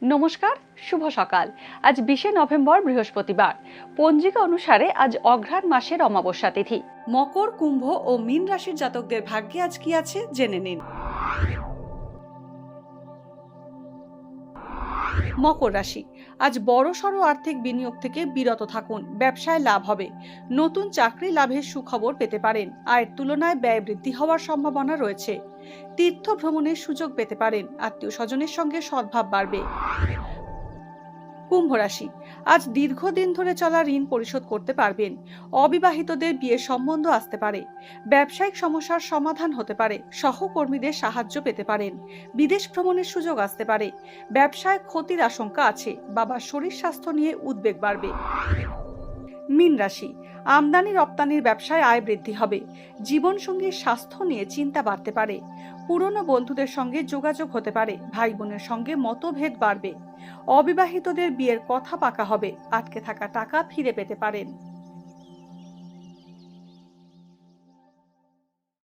নমস্কার, শুভ সকাল। আজ 20 নভেম্বর বৃহস্পতিবার। পঞ্জিকা অনুসারে আজ অঘ্রাণ মাসের অমাবস্যা তিথি। মকর, কুম্ভ ও মীন রাশির জাতকদের ভাগ্যে আজ কি আছে জেনে নিন। মকর রাশি, আজ বড়সড় আর্থিক বিনিয়োগ থেকে বিরত থাকুন। ব্যবসায় লাভ হবে। নতুন চাকরি লাভের সুখবর পেতে পারেন। আয়ের তুলনায় ব্যয় বৃদ্ধি হওয়ার সম্ভাবনা রয়েছে। তীর্থ ভ্রমণের সুযোগ পেতে পারেন। আত্মীয় স্বজনের সঙ্গে সদ্ভাব বাড়বে। কুম্ভ রাশি, আজ দীর্ঘদিন ধরে চলা ঋণ পরিশোধ করতে পারবেন। অবিবাহিতদের বিয়ের সম্বন্ধ আসতে পারে। ব্যবসায়িক সমস্যার সমাধান হতে পারে। সহকর্মীদের সাহায্য পেতে পারেন। বিদেশ ভ্রমণের সুযোগ আসতে পারে। ব্যবসায় ক্ষতির আশঙ্কা আছে। বাবার শরীর স্বাস্থ্য নিয়ে উদ্বেগ বাড়বে। মীন রাশি, আমদানি রপ্তানির ব্যবসায় আয় বৃদ্ধি হবে। জীবনসঙ্গীর স্বাস্থ্য নিয়ে চিন্তা বাড়তে পারে। পুরনো বন্ধুদের সঙ্গে যোগাযোগ হতে পারে। ভাই বোনের সঙ্গে মতভেদ বাড়বে। অবিবাহিতদের বিয়ের কথা পাকা হবে। আটকে থাকা টাকা ফিরে পেতে পারেন।